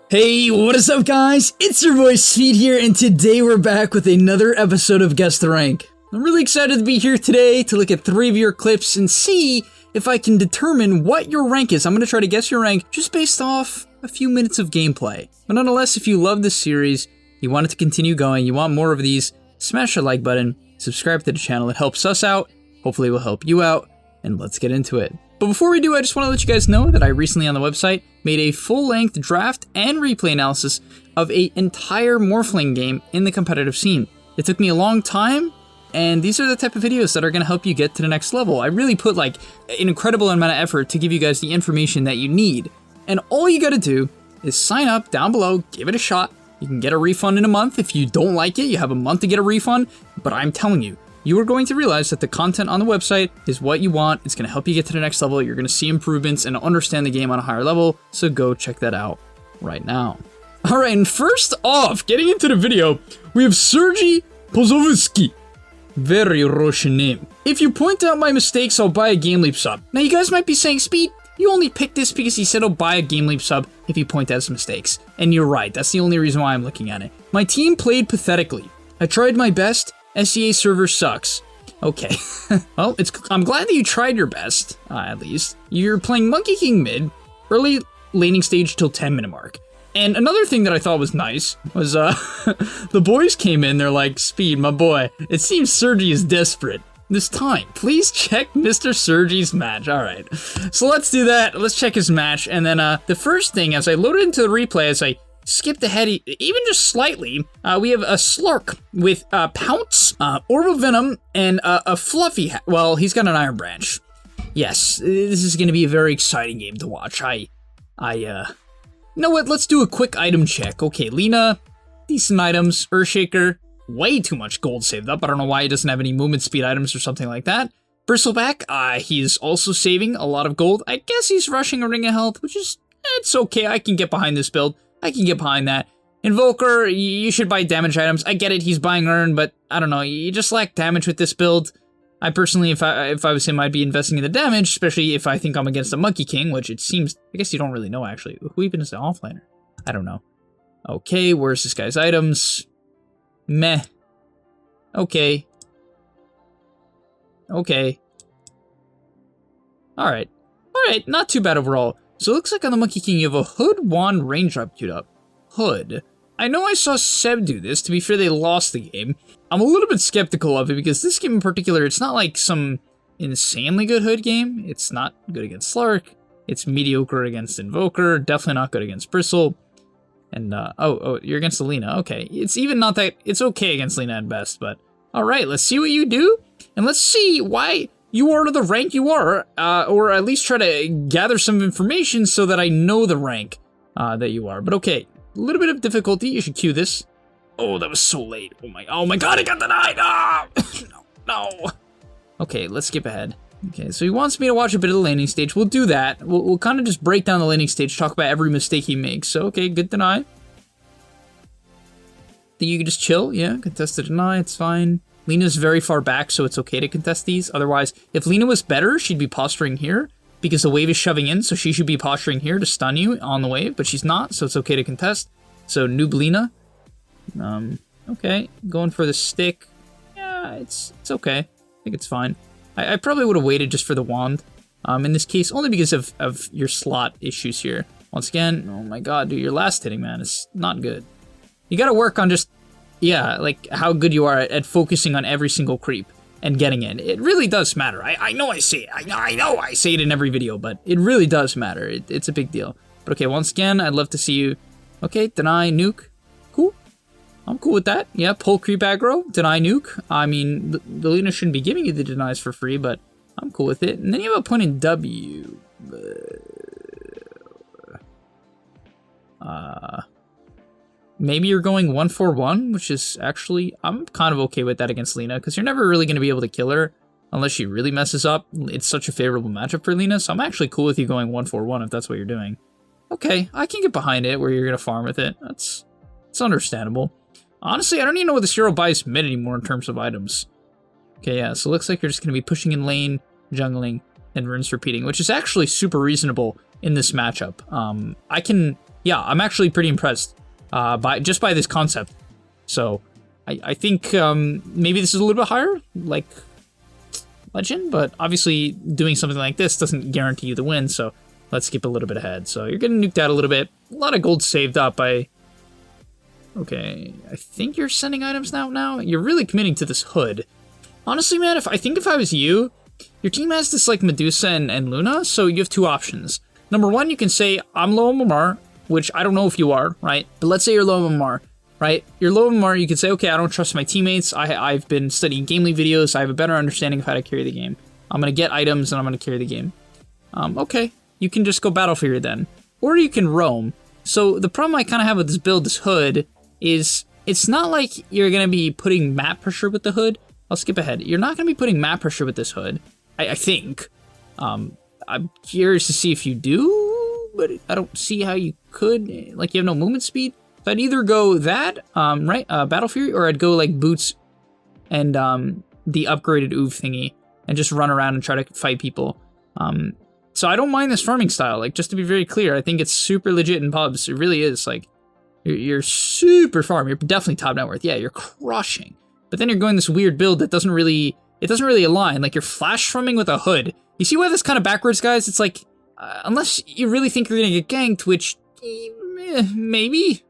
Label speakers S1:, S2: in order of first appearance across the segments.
S1: Hey, what is up guys? It's your boy Speed here, and today we're back with another episode of Guess the Rank. I'm really excited to be here today to look at 3 of your clips and see if I can determine what your rank is. I'm going to try to guess your rank just based off a few minutes of gameplay. But nonetheless, if you love this series, you want it to continue going, you want more of these, smash the like button, subscribe to the channel. It helps us out, hopefully it will help you out, and let's get into it. But before we do, I just want to let you guys know that I recently on the website made a full-length draft and replay analysis of an entire Morphling game in the competitive scene. It took me a long time, and these are the type of videos that are going to help you get to the next level. I really put like an incredible amount of effort to give you guys the information that you need. And all you got to do is sign up down below, give it a shot. You can get a refund in a month. If you don't like it, you have a month to get a refund. But I'm telling you, you are going to realize that the content on the website is what you want. It's going to help you get to the next level. You're going to see improvements and understand the game on a higher level. So go check that out right now. All right, and first off, getting into the video, we have Sergey Pozovsky. Very Russian name. If you point out my mistakes, I'll buy a gameleap sub. Now you guys might be saying, Speed, you only picked this because he said he'll buy a gameleap sub if you point out his mistakes. And you're right, that's the only reason why I'm looking at it. My team played pathetically. I tried my best. SEA server sucks. Okay. Well, I'm glad that you tried your best, at least. You're playing Monkey King mid, early laning stage till 10-minute mark. And another thing that I thought was nice was, the boys came in, they're like, Speed, my boy, it seems Sergey is desperate. This time, please check Mr. Sergey's match. All right, so let's do that. Let's check his match. And then the first thing, as I loaded into the replay, as I skipped ahead, even just slightly, we have a Slurk with Pounce, Orb of Venom, and a Fluffy well, he's got an Iron Branch. Yes, this is going to be a very exciting game to watch. You know what, let's do a quick item check. Okay, Lina, decent items. Earthshaker, way too much gold saved up. I don't know why he doesn't have any movement speed items or something like that. Bristleback, he's also saving a lot of gold. I guess he's rushing a Ring of Health, which is, it's okay. I can get behind this build. I can get behind that. Invoker, you should buy damage items. I get it, he's buying Urn, but I don't know, you just lack damage with this build. I personally, if I was him, I'd be investing in the damage, especially if I think I'm against a Monkey King, which it seems, I guess you don't really know actually. Who even is the offlaner? I don't know. Okay, where's this guy's items? Meh. Okay. Okay. Alright. Alright, not too bad overall. So it looks like on the Monkey King you have a Hood Wand Raindrop queued up. Hood. I know I saw Seb do this. To be fair, they lost the game. I'm a little bit skeptical of it because this game in particular, it's not like some insanely good Hood game. It's not good against Slark. It's mediocre against Invoker. Definitely not good against Bristle. And, oh, you're against Lina. Okay. It's even not that, it's okay against Lina at best, but alright, let's see what you do. And let's see why you are the rank you are, or at least try to gather some information so that I know the rank that you are. But okay, a little bit of difficulty. You should cue this. Oh, that was so late. Oh my god, I got denied! Oh! No. Okay, let's skip ahead. Okay, so he wants me to watch a bit of the laning stage. We'll do that. We'll kind of just break down the laning stage, talk about every mistake he makes. So, okay, good deny. Think you can just chill? Yeah, contest the deny, it's fine. Lina's very far back, so it's okay to contest these. Otherwise, if Lina was better, she'd be posturing here because the wave is shoving in, so she should be posturing here to stun you on the wave, but she's not, so it's okay to contest. So, noob Lina. Okay, going for the stick. Yeah, it's okay. I think it's fine. I probably would have waited just for the wand in this case, only because of your slot issues here. Once again, oh my god, dude, your last hitting, man, is not good. You gotta work on just, yeah, like how good you are at focusing on every single creep and getting in. It really does matter. I know I say it. I know I say it in every video, but it really does matter. It's a big deal. But okay, once again, I'd love to see you. Okay, deny, nuke. Cool. I'm cool with that. Yeah, pull creep aggro, deny nuke. I mean, the Luna shouldn't be giving you the denies for free, but I'm cool with it. And then you have a point in W. Maybe you're going 1-4-1, which is actually, I'm kind of okay with that against Lina, because you're never really going to be able to kill her unless she really messes up. It's such a favorable matchup for Lina, so I'm actually cool with you going 1-4-1 if that's what you're doing. Okay, I can get behind it where you're going to farm with it. It's understandable. Honestly, I don't even know what this hero buys mid anymore in terms of items. Okay, yeah, so it looks like you're just going to be pushing in lane, jungling, and rinse repeating, which is actually super reasonable in this matchup. I can yeah, I'm actually pretty impressed by this concept. So I think maybe this is a little bit higher, like Legend, but obviously doing something like this doesn't guarantee you the win, so let's skip a little bit ahead. So you're getting nuked out a little bit. A lot of gold saved up by... Okay, I think you're sending items now. You're really committing to this hood. Honestly, man, I think if I was you, your team has this like Medusa and Luna, so you have two options. Number one, you can say, I'm low on Mamar, which I don't know if you are, right? But let's say you're low on Mamar, right? You're low on Mamar, you can say, okay, I don't trust my teammates. I've been studying gameleap videos. I have a better understanding of how to carry the game. I'm going to get items and I'm going to carry the game. Okay, you can just go Battlefield then. Or you can roam. So the problem I kind of have with this build, this hood, is it's not like you're going to be putting map pressure with the hood. I'll skip ahead. You're not going to be putting map pressure with this hood, I think. I'm curious to see if you do, but I don't see how you could. Like, you have no movement speed. So I'd either go that, right, Battle Fury, or I'd go, like, Boots and the upgraded Oof thingy and just run around and try to fight people. So I don't mind this farming style. Like, just to be very clear, I think it's super legit in pubs. It really is. Like, you're super farm. You're definitely top net worth. Yeah, you're crushing. But then you're going this weird build that doesn't really align. Like, you're flash farming with a hood. You see why this kind of backwards, guys? It's like, unless you really think you're gonna get ganked, which, maybe.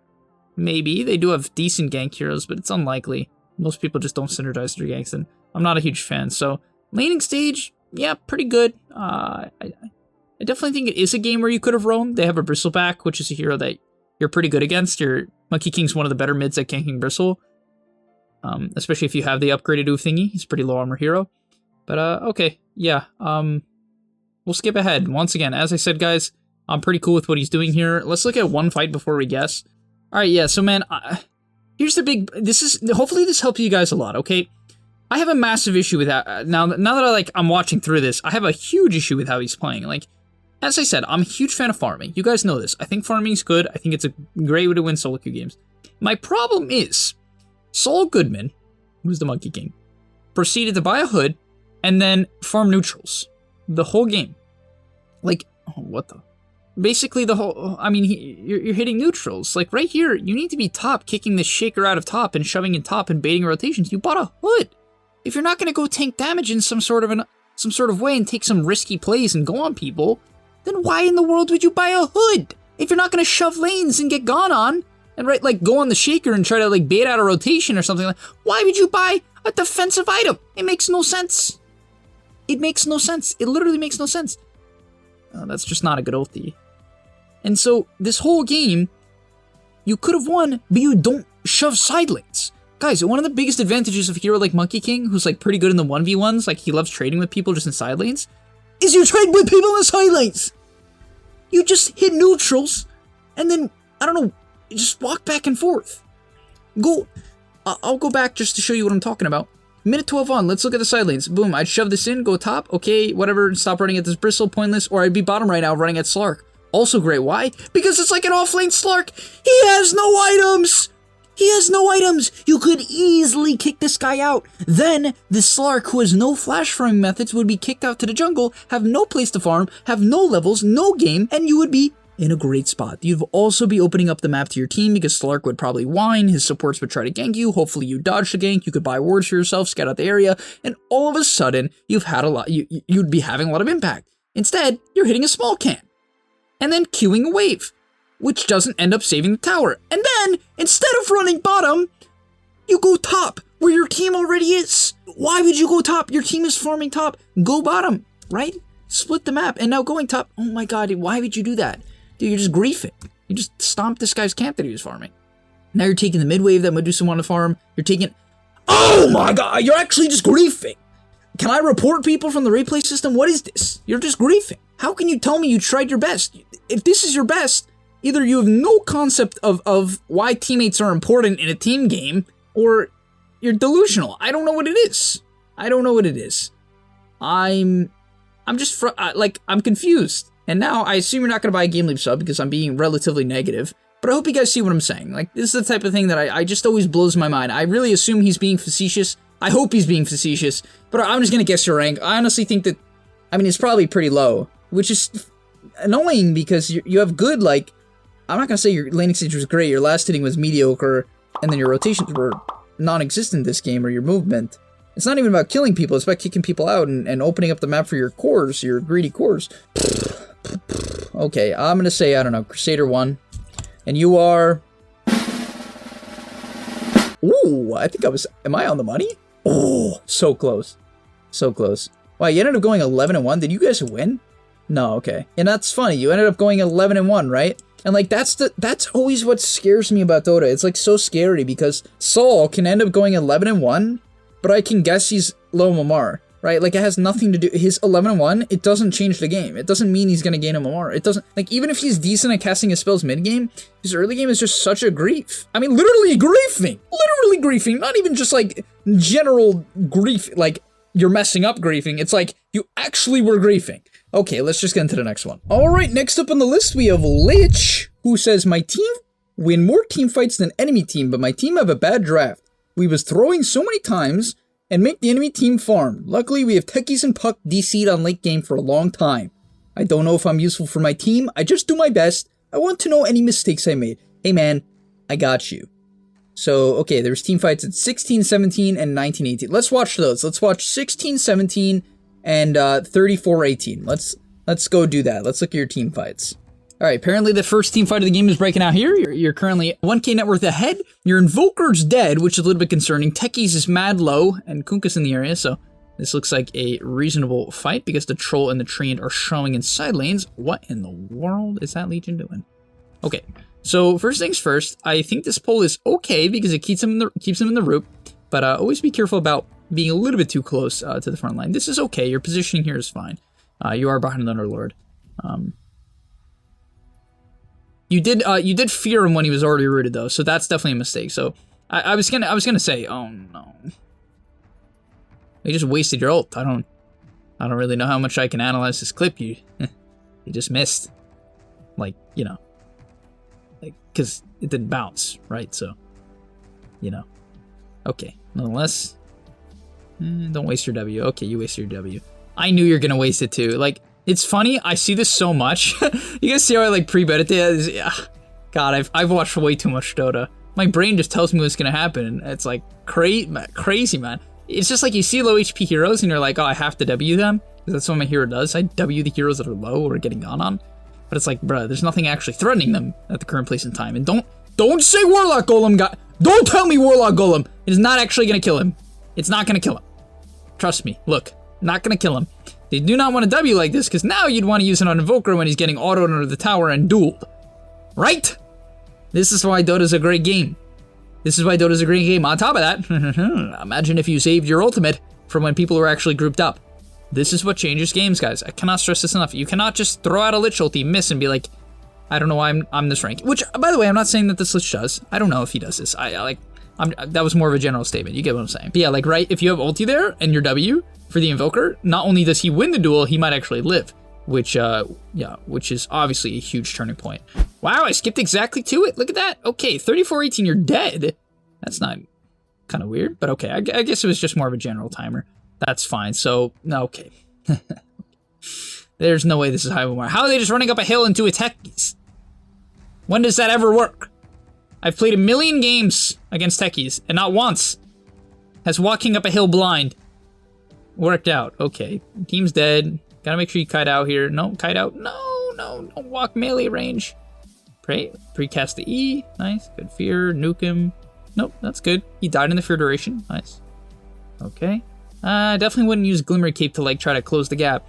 S1: Maybe. They do have decent gank heroes, but it's unlikely. Most people just don't synergize their ganks, and I'm not a huge fan. So, laning stage, yeah, pretty good. I definitely think it is a game where you could have roamed. They have a Bristleback, which is a hero that you're pretty good against. Your Monkey King's one of the better mids at ganking Bristle. Especially if you have the upgraded Oof thingy. He's a pretty low armor hero. But, okay, yeah, we'll skip ahead. Once again, as I said, guys, I'm pretty cool with what he's doing here. Let's look at one fight before we guess. Alright, yeah, so, man, here's the big... hopefully this helps you guys a lot, okay? I have a massive issue with that. Now that I'm watching through this, I have a huge issue with how he's playing. Like, as I said, I'm a huge fan of farming. You guys know this. I think farming's good. I think it's a great way to win solo queue games. My problem is, Saul Goodman, who's the Monkey King, proceeded to buy a hood and then farm neutrals the whole game. Like, oh, what the? Basically the whole, I mean, you're hitting neutrals. Like, right here, you need to be top, kicking this shaker out of top and shoving in top and baiting rotations. You bought a hood. If you're not going to go tank damage in some sort of way and take some risky plays and go on people, then why in the world would you buy a hood? If you're not going to shove lanes and get gone on, and right, like, go on the shaker and try to, like, bait out a rotation or something like, why would you buy a defensive item? It makes no sense. It makes no sense. It literally makes no sense. That's just not a good ulti. And so, this whole game, you could have won, but you don't shove side lanes. Guys, one of the biggest advantages of a hero like Monkey King, who's, like, pretty good in the 1v1s, like, he loves trading with people just in side lanes, is you trade with people in the side lanes. You just hit neutrals, and then, I don't know, you just walk back and forth. I'll go back just to show you what I'm talking about. Minute 12 on, let's look at the side lanes. Boom, I'd shove this in, go top, okay, whatever, stop running at this Bristle, pointless, or I'd be bottom right now running at Slark. Also great, why? Because it's like an off-lane Slark. He has no items! He has no items! You could easily kick this guy out. Then, the Slark, who has no flash farming methods, would be kicked out to the jungle, have no place to farm, have no levels, no game, and you would be in a great spot. You'd also be opening up the map to your team because Slark would probably whine, his supports would try to gank you, hopefully you dodge the gank, you could buy wards for yourself, scout out the area, and all of a sudden, you'd be having a lot of impact. Instead, you're hitting a small camp, and then queuing a wave, which doesn't end up saving the tower. And then, instead of running bottom, you go top, where your team already is. Why would you go top? Your team is farming top. Go bottom, right? Split the map, and now going top. Oh my god, why would you do that? Dude, you're just griefing. You just stomped this guy's camp that he was farming. Now you're taking the mid wave that Medusa wanted to farm. You're taking... Oh my god, you're actually just griefing. Can I report people from the replay system? What is this? You're just griefing. How can you tell me you tried your best? If this is your best, either you have no concept of why teammates are important in a team game, or you're delusional. I don't know what it is. I don't know what it is. I'm just, I'm confused. And now, I assume you're not going to buy a gameleap sub because I'm being relatively negative. But I hope you guys see what I'm saying. Like, this is the type of thing that I just always blows my mind. I really assume he's being facetious. I hope he's being facetious. But I'm just going to guess your rank. I honestly think that, I mean, it's probably pretty low. Which is annoying because you have good, like, I'm not gonna say your laning stage was great, your last hitting was mediocre, and then your rotations were non-existent this game, or your movement. It's not even about killing people, it's about kicking people out and opening up the map for your cores, your greedy cores. Okay, I'm gonna say, I don't know, Crusader 1. And you are... Ooh, I think I was... Am I on the money? Oh, so close. So close. Wow, you ended up going 11-1. Did you guys win? No, okay. And that's funny. You ended up going 11-1, right? And like that's always what scares me about Dota. It's like so scary because Saul can end up going 11-1, but I can guess he's low MMR, right? Like it has nothing to do. His 11-1, it doesn't change the game. It doesn't mean he's gonna gain a MMR. It doesn't, like, even if he's decent at casting his spells mid game, his early game is just such a grief. I mean, literally griefing. Literally griefing. Not even just like general grief, like you're messing up griefing. It's like you actually were griefing. Okay, let's just get into the next one. All right, next up on the list, we have Lich, who says, my team win more team fights than enemy team, but my team have a bad draft. We was throwing so many times and make the enemy team farm. Luckily, we have techies and puck DC'd on late game for a long time. I don't know if I'm useful for my team. I just do my best. I want to know any mistakes I made. Hey man, I got you. So, okay, there's team fights at 16-17 and 19-18. Let's watch those. Let's watch 16-17 and 34-18. Let's go do that. Let's look at your team fights. All right, apparently the first team fight of the game is breaking out here. You're currently 1k net worth ahead. Your Invoker's dead, which is a little bit concerning. Techies is mad low, and Kunkka's in the area, so this looks like a reasonable fight because the Troll and the Treant are showing in side lanes. What in the world is that Legion doing? Okay, so first things first, I think this pull is okay because it keeps him in the root, but always be careful about being a little bit too close to the front line. This is okay. Your positioning here is fine. You are behind the Underlord. You did fear him when he was already rooted though, so that's definitely a mistake. So I was gonna say, oh no, you just wasted your ult. I don't really know how much I can analyze this clip. You just missed, like, you know, like, cause it didn't bounce, right? So, you know, okay. Nonetheless. Don't waste your W. Okay, you wasted your W. I knew you're gonna waste it too. Like, it's funny, I see this so much. You guys see how I like pre-bet it? Yeah. God, I've watched way too much Dota. My brain just tells me what's gonna happen, and it's like crazy, man. It's just like you see low HP heroes and you're like, oh, I have to W them. That's what my hero does. I W the heroes that are low or getting gone on. But it's like, bruh, there's nothing actually threatening them at the current place in time. And don't say Warlock Golem got. Don't tell me Warlock Golem. It is not actually gonna kill him. It's not gonna kill him. Trust me, look, not gonna kill him. They do not want to W like this, because now you'd want to use it on Invoker when he's getting autoed under the tower and dueled. Right? This is why Dota's a great game. This is why Dota's a great game. On top of that, imagine if you saved your ultimate from when people were actually grouped up. This is what changes games, guys. I cannot stress this enough. You cannot just throw out a Lich ulti, miss, and be like, I don't know why I'm this rank. Which, by the way, I'm not saying that this Lich does. I don't know if he does this. That was more of a general statement. You get what I'm saying. But yeah, like, right, if you have ulti there and your W for the Invoker, not only does he win the duel, he might actually live. Which is obviously a huge turning point. Wow, I skipped exactly to it. Look at that. Okay, 34-18, you're dead. That's not kind of weird, but okay. I guess it was just more of a general timer. That's fine. So, okay. There's no way this is high MMR. How are they just running up a hill into a techies? When does that ever work? I've played 1,000,000 games against techies, and not once has walking up a hill blind worked out. Okay, team's dead. Gotta make sure you kite out here. No, kite out. No, don't walk melee range. Precast the E. Nice, good fear. Nuke him. Nope, that's good. He died in the fear duration. Nice. Okay. I definitely wouldn't use Glimmer Cape to like try to close the gap.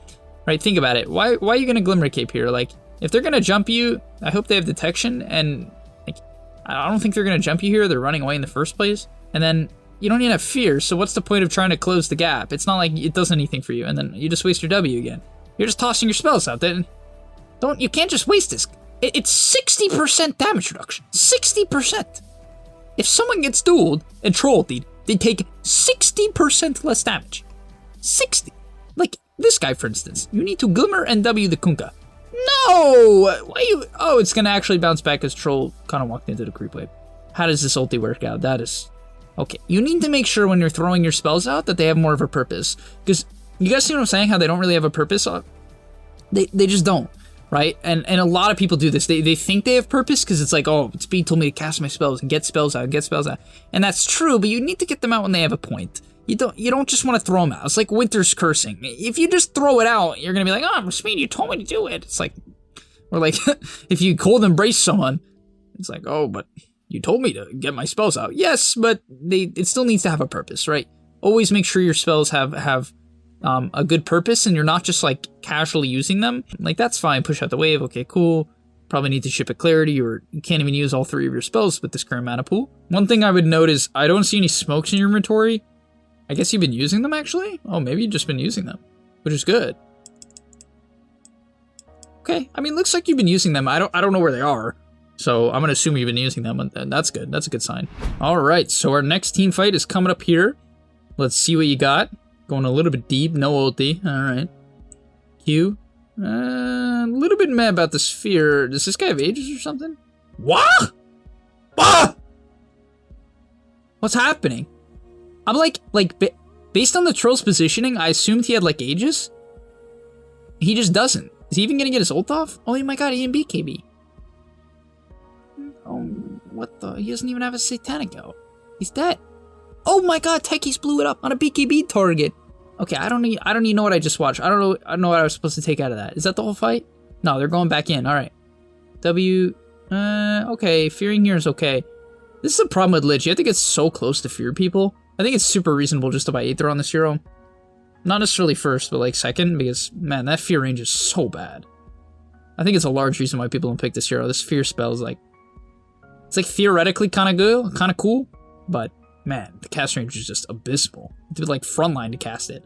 S1: Right, think about it. Why are you gonna Glimmer Cape here? Like, if they're gonna jump you, I hope they have detection, and like, I don't think they're gonna jump you here. They're running away in the first place. And then you don't even have fear, so what's the point of trying to close the gap? It's not like it does anything for you, and then you just waste your W again. You're just tossing your spells out there. You can't just waste this. It's 60% damage reduction. 60%. If someone gets dueled and trolled, they take 60% less damage. 60. Like this guy, for instance. You need to Glimmer and W the Kunkka. No! Why you? Oh, it's gonna actually bounce back as Troll kind of walked into the creep wave. How does this ulti work out? That is... Okay, you need to make sure when you're throwing your spells out that they have more of a purpose. Because, you guys see what I'm saying? How they don't really have a purpose? They just don't. right? And a lot of people do this. They think they have purpose because it's like, oh, speed told me to cast my spells and get spells out, and that's true. But you need to get them out when they have a point. You don't just want to throw them out. It's like Winter's Cursing. If you just throw it out, you're gonna be like, oh, Speed, you told me to do it. It's like, or like, if you cold embrace someone, it's like, oh, but you told me to get my spells out. Yes, but it still needs to have a purpose, right? Always make sure your spells have a good purpose and you're not just like casually using them. Like, that's fine. Push out the wave. Okay, cool. Probably need to ship a clarity, or you can't even use all 3 of your spells with this current mana pool. One thing I would note is I don't see any smokes in your inventory. I guess you've been using them, actually? Oh, maybe you've just been using them, which is good. Okay, I mean, looks like you've been using them. I don't know where they are, so I'm gonna assume you've been using them, and that's good. That's a good sign. All right, so our next team fight is coming up here. Let's see what you got. Going a little bit deep, no ulti. All right. Q. A little bit mad about the sphere. Does this guy have Aegis or something? What? Ah! What's happening? I'm like based on the troll's positioning, I assumed he had like Aegis. He just doesn't. Is he even gonna get his ult off? Oh my god, he didn't beat KB. Oh, what the? He doesn't even have a satanic out. He's dead. Oh my god, Techies blew it up on a BKB target. Okay, I don't even know what I just watched. I don't know what I was supposed to take out of that. Is that the whole fight? No, they're going back in. All right. Okay, fearing here is okay. This is a problem with Lich. You have to get so close to fear people. I think it's super reasonable just to buy Aether on this hero. Not necessarily first, but like second, because man, that fear range is so bad. I think it's a large reason why people don't pick this hero. This fear spell is like, it's like theoretically kind of good, kind of cool, but man, the cast range is just abysmal. You have to be like frontline to cast it.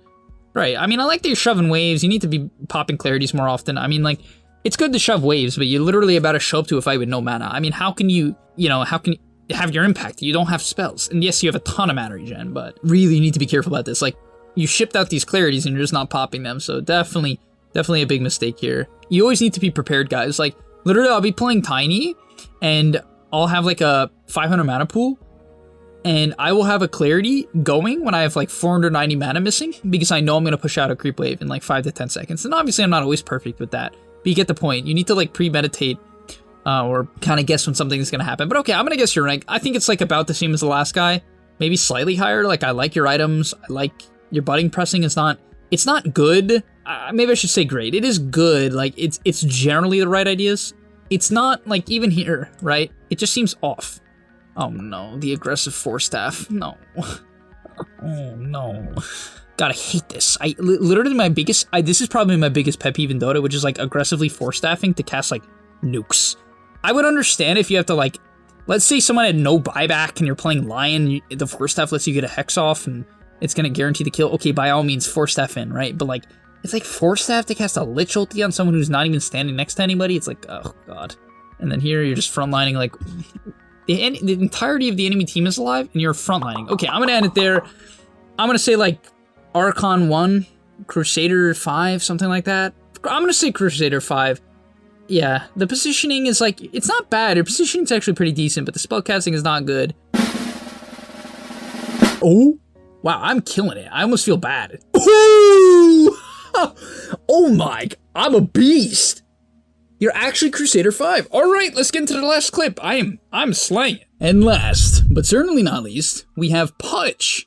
S1: Right, I mean, I like that you're shoving waves. You need to be popping clarities more often. I mean, like, it's good to shove waves, but you're literally about to show up to a fight with no mana. I mean, how can you have your impact? You don't have spells. And yes, you have a ton of mana regen, but really you need to be careful about this. Like, you shipped out these clarities and you're just not popping them, so definitely a big mistake here. You always need to be prepared, guys. Like, literally, I'll be playing Tiny, and I'll have like a 500 mana pool, and I will have a clarity going when I have like 490 mana missing, because I know I'm going to push out a creep wave in like 5 to 10 seconds. And obviously I'm not always perfect with that, but you get the point. You need to like premeditate or kind of guess when something is going to happen. But okay, I'm going to guess your rank. I think it's like about the same as the last guy, maybe slightly higher. Like, I like your items. I like your butting pressing. It's not good. Maybe I should say great. It is good. Like, it's generally the right ideas. It's not like even here, right? It just seems off. Oh no, the aggressive force staff. No. Oh no. God, I hate this. Literally this is probably my biggest pet peeve in Dota, which is like aggressively force staffing to cast like nukes. I would understand if you have to like, let's say someone had no buyback and you're playing Lion, the force staff lets you get a hex off and it's gonna guarantee the kill. Okay, by all means, force staff in, right? But like, it's like force staff to cast a Lich ulti on someone who's not even standing next to anybody. It's like, oh god. And then here you're just frontlining like, the entirety of the enemy team is alive, and you're frontlining. Okay, I'm gonna end it there. I'm gonna say like Archon 1, Crusader 5, something like that. I'm gonna say Crusader 5. Yeah, the positioning is like, it's not bad. Your positioning's actually pretty decent, but the spellcasting is not good. Oh, wow, I'm killing it. I almost feel bad. Ooh! Oh my, I'm a beast. You're actually Crusader 5. All right, let's get into the last clip. I'm slaying it. And last, but certainly not least, we have Pudge.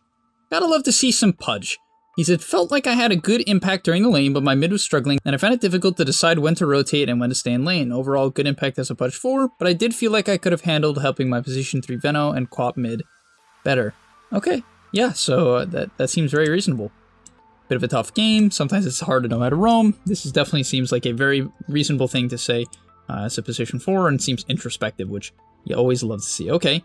S1: Gotta love to see some Pudge. He said, felt like I had a good impact during the lane, but my mid was struggling, and I found it difficult to decide when to rotate and when to stay in lane. Overall, good impact as a Pudge 4, but I did feel like I could have handled helping my position 3 Veno and Quap mid better. Okay, yeah, so that seems very reasonable. Bit of a tough game. Sometimes it's hard to know how to roam. This definitely seems like a very reasonable thing to say as a position 4, and seems introspective, which you always love to see. Okay,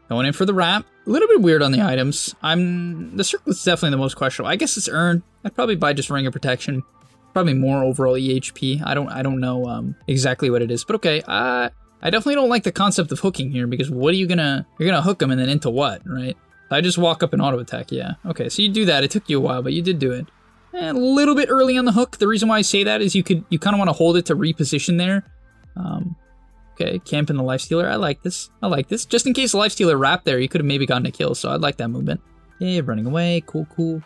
S1: going in for the wrap. A little bit weird on the items. The circle is definitely the most questionable. I guess it's earned. I'd probably buy just Ring of Protection. Probably more overall EHP. I don't know exactly what it is, but okay. I definitely don't like the concept of hooking here, because what are you're gonna hook them and then into what, right? I just walk up and auto attack, yeah. Okay, so you do that. It took you a while, but you did do it. And a little bit early on the hook. The reason why I say that is you kind of want to hold it to reposition there. Okay, camp in the Lifestealer. I like this. I like this. Just in case the Lifestealer wrapped there, you could have maybe gotten a kill, so I like that movement. Yeah, running away. Cool, cool.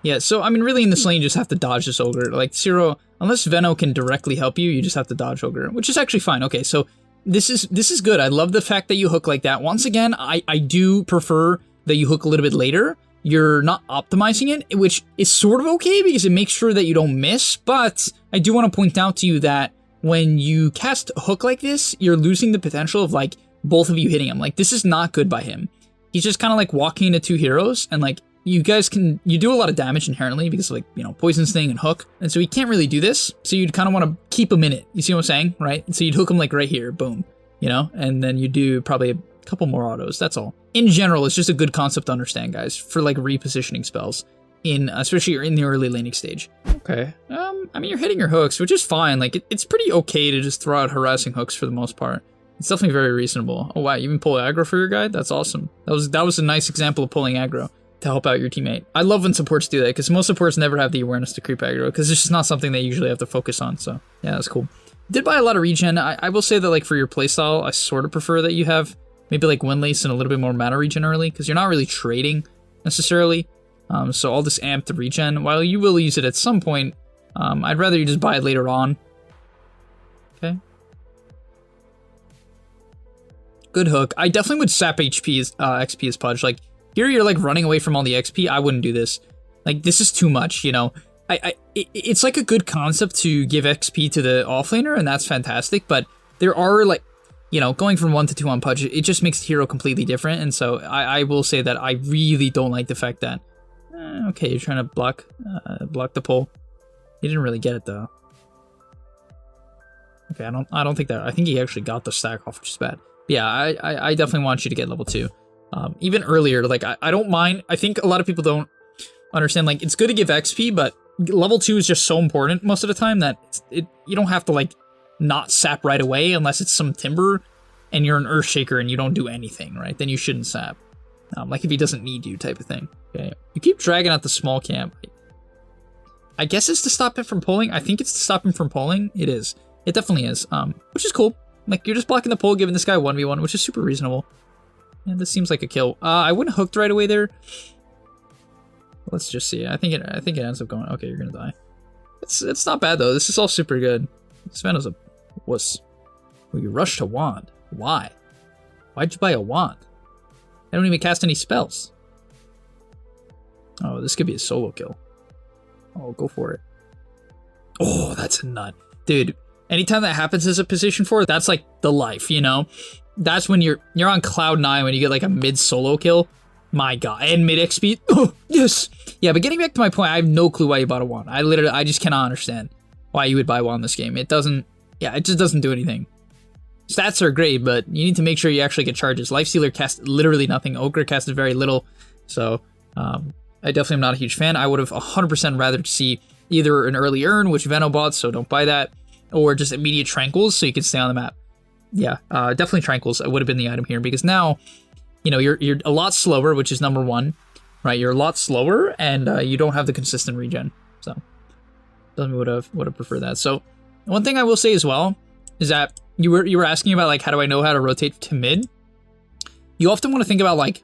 S1: Yeah, so, I mean, really in this lane, you just have to dodge this Ogre. Like, Zero, Unless Veno can directly help you, you just have to dodge Ogre, which is actually fine. Okay, so this is good. I love the fact that you hook like that. Once again, I do prefer that you hook a little bit later. You're not optimizing it, which is sort of okay because it makes sure that you don't miss, but I do want to point out to you that when you cast hook like this, you're losing the potential of like both of you hitting him. Like this is not good by him. He's just kind of like walking into 2 heroes and like you do a lot of damage inherently because of like, you know, Poison Sting and Hook. And so he can't really do this. So you'd kind of want to keep him in it. You see what I'm saying, right? So you'd hook him like right here, boom, you know, and then you do probably a couple more autos. That's all. In general, it's just a good concept to understand, guys, for like repositioning spells especially in the early laning stage. Okay. I mean, you're hitting your hooks, which is fine. Like it's pretty okay to just throw out harassing hooks for the most part. It's definitely very reasonable. Oh wow, you even pull aggro for your guy? That's awesome. That was a nice example of pulling aggro to help out your teammate. I love when supports do that because most supports never have the awareness to creep aggro because it's just not something they usually have to focus on. So yeah, that's cool. Did buy a lot of regen. I will say that like for your playstyle, I sort of prefer that you have maybe like Windlace and a little bit more mana regen early because you're not really trading necessarily. So all this amped regen, while you will use it at some point, I'd rather you just buy it later on. Okay. Good hook. I definitely would sap XP as Pudge. Like here you're like running away from all the XP. I wouldn't do this. Like this is too much, you know. It's like a good concept to give XP to the offlaner, and that's fantastic. But there are like, you know, going from 1 to 2 on Pudge, it just makes the hero completely different. And so I will say that I really don't like the fact that okay, you're trying to block the pull. He didn't really get it though. Okay, I don't think that. I think he actually got the stack off, which is bad. Yeah, I definitely want you to get level 2. Even earlier, like I don't mind. I think a lot of people don't understand. Like it's good to give XP, but level 2 is just so important most of the time that you don't have to like not sap right away unless it's some Timber and you're an Earthshaker and you don't do anything, right? Then you shouldn't sap. Like if he doesn't need you type of thing. Okay, you keep dragging out the small camp. I guess it's to stop him from pulling. I think it's to stop him from pulling. It is. It definitely is. Which is cool. Like you're just blocking the pull, giving this guy 1v1, which is super reasonable. And this seems like a kill. I wouldn't hooked right away there. Let's just see. I think it ends up going. Okay, you're gonna die. It's not bad though. This is all super good. Sven was a wuss. Well, you rushed to wand. Why? Why'd you buy a wand? I don't even cast any spells. Oh, this could be a solo kill. Oh, go for it. Oh, that's a nut. Dude, anytime that happens as a position 4, that's like the life, you know? That's when you're on cloud 9 when you get like a mid solo kill. My god. And mid XP. Oh, yes. Yeah, but getting back to my point, I have no clue why you bought a wand. I just cannot understand why you would buy one in this game. It just doesn't do anything. Stats are great, but you need to make sure you actually get charges. Lifestealer casts literally nothing. Ogre casts very little. So, I definitely am not a huge fan. I would have 100% rather see either an early Urn, which Veno bought, so don't buy that, or just immediate Tranquils so you can stay on the map. Yeah, definitely Tranquils would have been the item here, because now, you know, you're a lot slower, which is number 1, right? You're a lot slower, and you don't have the consistent regen. So, definitely would have preferred that. So, one thing I will say as well is that you were asking about like how do I know how to rotate to mid? You often want to think about like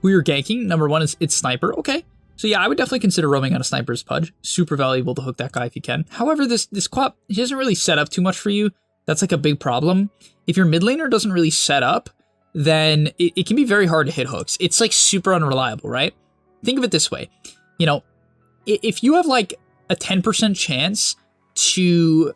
S1: who you're ganking. Number 1 is it's sniper. Okay. So yeah, I would definitely consider roaming on a sniper's Pudge. Super valuable to hook that guy if you can. However, this quap, he doesn't really set up too much for you. That's like a big problem. If your mid laner doesn't really set up, then it can be very hard to hit hooks. It's like super unreliable, right? Think of it this way. You know, if you have like a 10% chance to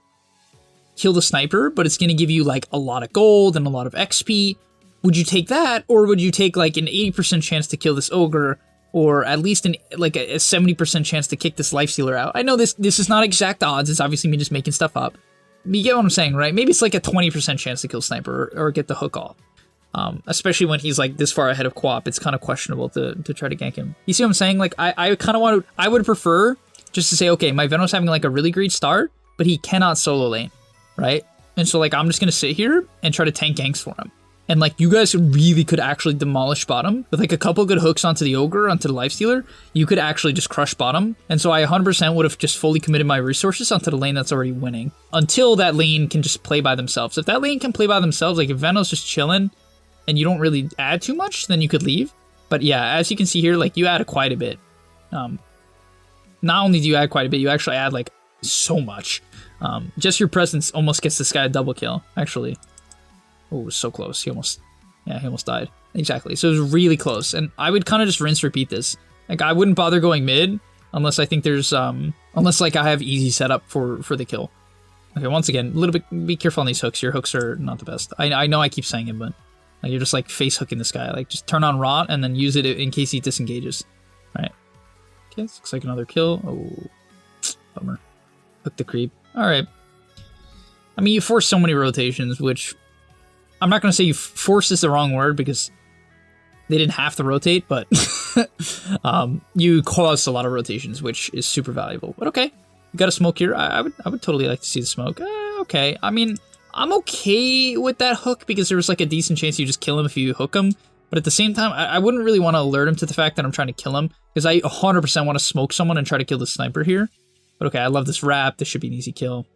S1: kill the sniper, but it's going to give you like a lot of gold and a lot of XP, would you take that, or would you take like an 80% chance to kill this ogre, or at least like a 70% chance to kick this lifestealer out? I know this is not exact odds. It's obviously me just making stuff up. You get what I'm saying, right? Maybe it's like a 20% chance to kill sniper or get the hook off. Especially when he's like this far ahead of Quap, it's kind of questionable to try to gank him. You see what I'm saying? Like I would prefer just to say, okay, my Venom's having like a really great start, but he cannot solo lane, right? And so like I'm just gonna sit here and try to tank ganks for him. And like you guys really could actually demolish bottom with like a couple good hooks onto the ogre, onto the lifestealer. You could actually just crush bottom. And so I 100% would have just fully committed my resources onto the lane that's already winning until that lane can just play by themselves. If that lane can play by themselves, like if Venom's just chilling and you don't really add too much, then you could leave. But yeah, as you can see here, like you add quite a bit. Not only do you add quite a bit, you actually add like so much. Just your presence almost gets this guy a double kill, actually. Oh, it was so close. He almost died. Exactly. So it was really close. And I would kind of just rinse repeat this. Like, I wouldn't bother going mid unless I think there's, unless like I have easy setup for the kill. Okay, once again, a little bit, be careful on these hooks. Your hooks are not the best. I know I keep saying it, but like, you're just like face hooking this guy. Like, just turn on rot and then use it in case he disengages. All right. Okay, this looks like another kill. Oh, bummer. Hook the creep. All right. I mean, you force so many rotations, which I'm not going to say you force is the wrong word because they didn't have to rotate, but you caused a lot of rotations, which is super valuable. But okay, you got a smoke here. I would totally like to see the smoke. Okay, I mean, I'm okay with that hook because there was like a decent chance you just kill him if you hook him. But at the same time, I wouldn't really want to alert him to the fact that I'm trying to kill him because I 100% want to smoke someone and try to kill the sniper here. But okay, I love this wrap. This should be an easy kill.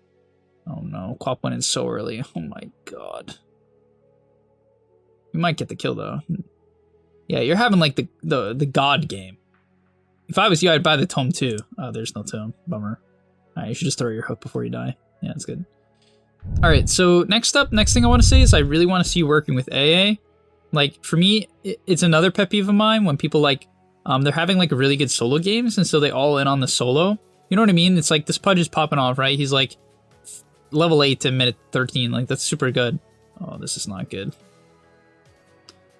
S1: Oh no, Quap went in so early. Oh my god. We might get the kill though. Yeah, you're having like the god game. If I was you, I'd buy the tome too. Oh, there's no tome. Bummer. Alright, you should just throw your hook before you die. Yeah, that's good. Alright, so next thing I want to say is I really want to see you working with AA. Like, for me, it's another pet peeve of mine when people like, they're having like really good solo games and so they all in on the solo. You know what I mean? It's like this Pudge is popping off, right? He's like level 8 to minute 13. Like, that's super good. Oh, this is not good.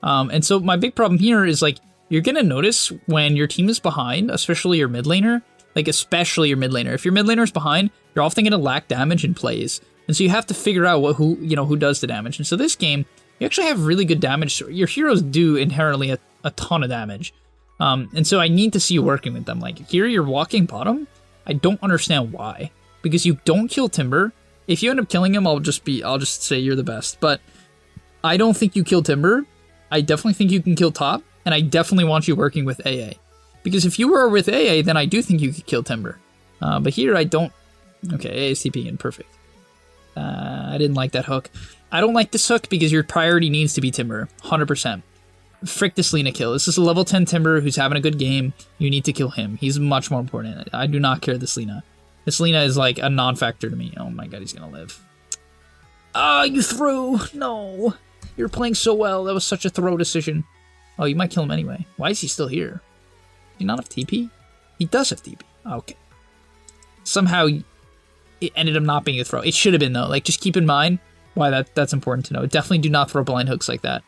S1: And so my big problem here is like, you're going to notice when your team is behind, especially your mid laner, like especially your mid laner. If your mid laner is behind, you're often going to lack damage in plays. And so you have to figure out who does the damage. And so this game, you actually have really good damage. So your heroes do inherently a ton of damage. And so I need to see you working with them. Like here, you're walking bottom. I don't understand why, because you don't kill Timber. If you end up killing him, I'll just say you're the best. But I don't think you kill Timber. I definitely think you can kill top, and I definitely want you working with AA. Because if you were with AA, then I do think you could kill Timber. But here, I don't. Okay, AA is TPing in, perfect. I didn't like that hook. I don't like this hook because your priority needs to be Timber, 100%. Frick this Lina kill. This is a level 10 Timber who's having a good game. You need to kill him. He's much more important. I do not care this Lina. This Lina is like a non-factor to me. Oh my god, he's gonna live. Ah, you threw! No! You're playing so well. That was such a throw decision. Oh, you might kill him anyway. Why is he still here? Does he not have TP? He does have TP. Okay. Somehow, it ended up not being a throw. It should have been, though. Like, just keep in mind why that's important to know. Definitely do not throw blind hooks like that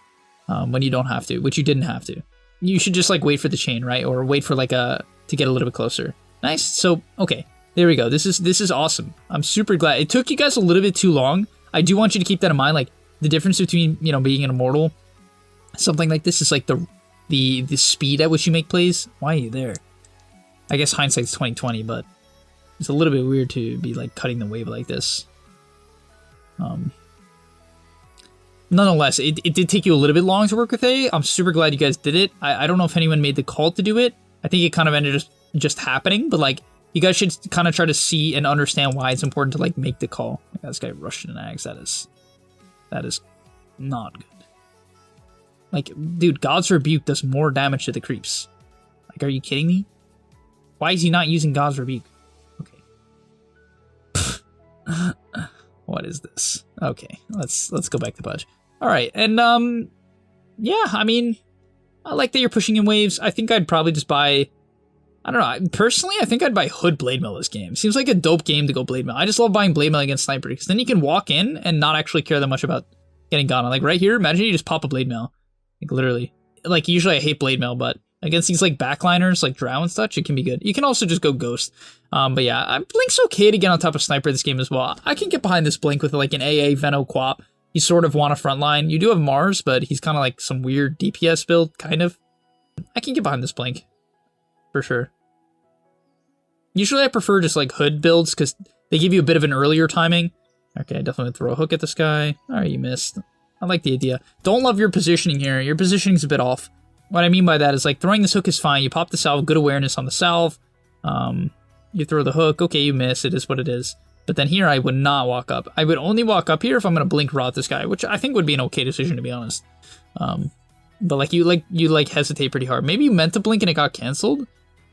S1: when you don't have to, which you didn't have to. You should just, like, wait for the chain, right? Or wait for, like, to get a little bit closer. Nice. So, okay. There we go. This is awesome. I'm super glad. It took you guys a little bit too long. I do want you to keep that in mind. Like, the difference between, being an immortal, something like this, is like the speed at which you make plays. Why are you there? I guess hindsight's 2020, but it's a little bit weird to be like cutting the wave like this. Nonetheless, it did take you a little bit long to work with A. I'm super glad you guys did it. I don't know if anyone made the call to do it. I think it kind of ended just happening, but like, you guys should kind of try to see and understand why it's important to like make the call. Like, this guy rushed an axe. That is not good. Like, dude, God's Rebuke does more damage to the creeps. Like, are you kidding me? Why is he not using God's Rebuke? Okay. What is this? Okay, let's go back to Pudge. All right, and yeah, I mean, I like that you're pushing in waves. I think I'd probably just buy. I don't know. Personally, I think I'd buy Hood Blade Mill this game. Seems like a dope game to go Blade Mill. I just love buying Blade Mill against Sniper because then you can walk in and not actually care that much about getting gone. Like right here, imagine you just pop a Blade Mill. Like literally. Like usually I hate Blade Mill, but against these like backliners, like Drow and such, it can be good. You can also just go Ghost. But yeah, Blink's okay to get on top of Sniper this game as well. I can get behind this Blink with like an AA Veno Quap. You sort of want a frontline. You do have Mars, but he's kind of like some weird DPS build, kind of. I can get behind this Blink. For sure. Usually I prefer just like Hood builds because they give you a bit of an earlier timing. Okay, I definitely throw a hook at this guy. Alright, you missed. I like the idea. Don't love your positioning here. Your positioning's a bit off. What I mean by that is like throwing this hook is fine. You pop the salve, good awareness on the salve. You throw the hook. Okay, you miss. It is what it is. But then here I would not walk up. I would only walk up here if I'm going to blink rot this guy, which I think would be an okay decision to be honest. But like you hesitate pretty hard. Maybe you meant to blink and it got canceled.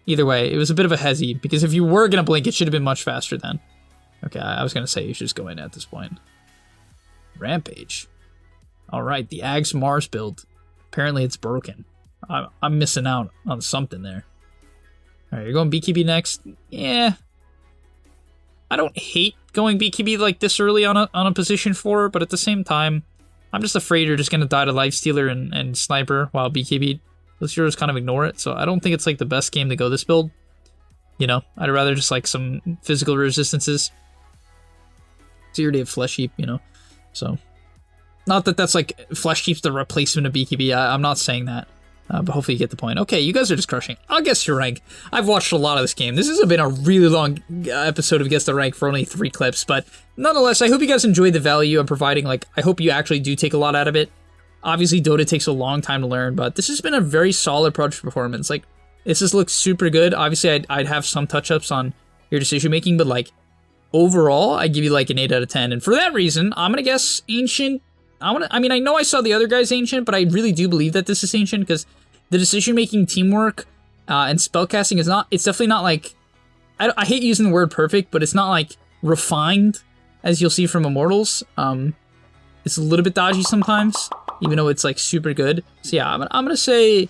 S1: Either way, it was a bit of a hezzy, because if you were gonna blink, it should have been much faster then. Okay, I was gonna say you should just go in at this point. Rampage. Alright, the Ags Mars build. Apparently it's broken. I'm missing out on something there. Alright, you're going BKB next? Yeah. I don't hate going BKB like this early on a position 4, but at the same time, I'm just afraid you're just gonna die to Lifestealer and Sniper while BKB. Let's just kind of ignore it, so I don't think it's like the best game to go this build. You know, I'd rather just like some physical resistances. So you already have Flesh Heap, you know, so. Not that that's like Flesh Heap's the replacement of BKB, I'm not saying that. But hopefully you get the point. Okay, you guys are just crushing. I'll guess your rank. I've watched a lot of this game. This has been a really long episode of Guess the Rank for only 3 clips, but nonetheless, I hope you guys enjoyed the value I'm providing. Like, I hope you actually do take a lot out of it. Obviously, Dota takes a long time to learn, but this has been a very solid Pudge performance. Like, this just looks super good. Obviously, I'd have some touch-ups on your decision-making, but like, overall, I give you like an 8 out of 10. And for that reason, I'm gonna guess Ancient. I mean, I know I saw the other guy's Ancient, but I really do believe that this is Ancient, because the decision-making, teamwork, and spellcasting is not, it's definitely not like, I hate using the word perfect, but it's not like refined, as you'll see from Immortals. It's a little bit dodgy sometimes, even though it's like super good. So yeah, I'm gonna say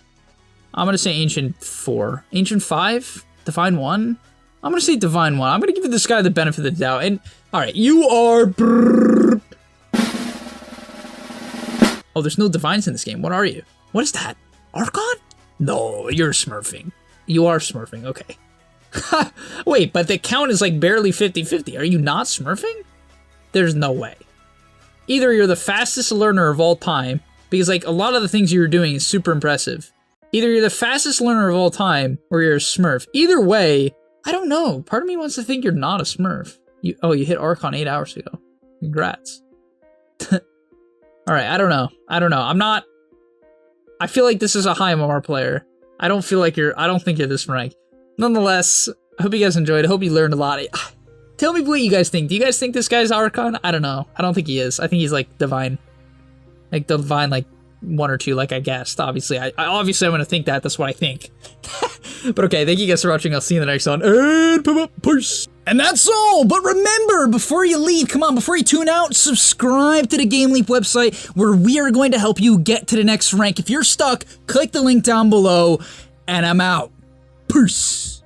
S1: Ancient 4. Ancient 5? Divine 1? I'm gonna say Divine 1. I'm gonna give this guy the benefit of the doubt. And, alright, you are... Oh, there's no Divines in this game. What are you? What is that? Archon? No, you're smurfing. You are smurfing, okay. Wait, but the count is like barely 50-50. Are you not smurfing? There's no way. Either you're the fastest learner of all time, because like a lot of the things you're doing is super impressive. Either you're the fastest learner of all time, or you're a smurf. Either way, I don't know. Part of me wants to think you're not a smurf. You hit Archon 8 hours ago. Congrats. Alright, I don't know. I feel like this is a high MMR player. I don't think you're this rank. Nonetheless, I hope you guys enjoyed. I hope you learned a lot. Tell me what you guys think. Do you guys think this guy's Archon? I don't know. I don't think he is. I think he's like Divine. Like Divine, like 1 or 2, like I guessed. Obviously, I'm gonna think that. That's what I think. But okay, thank you guys for watching. I'll see you in the next one. And peace. And that's all. But remember, before you leave, come on, before you tune out, subscribe to the GameLeap website, where we are going to help you get to the next rank. If you're stuck, click the link down below, and I'm out. Peace.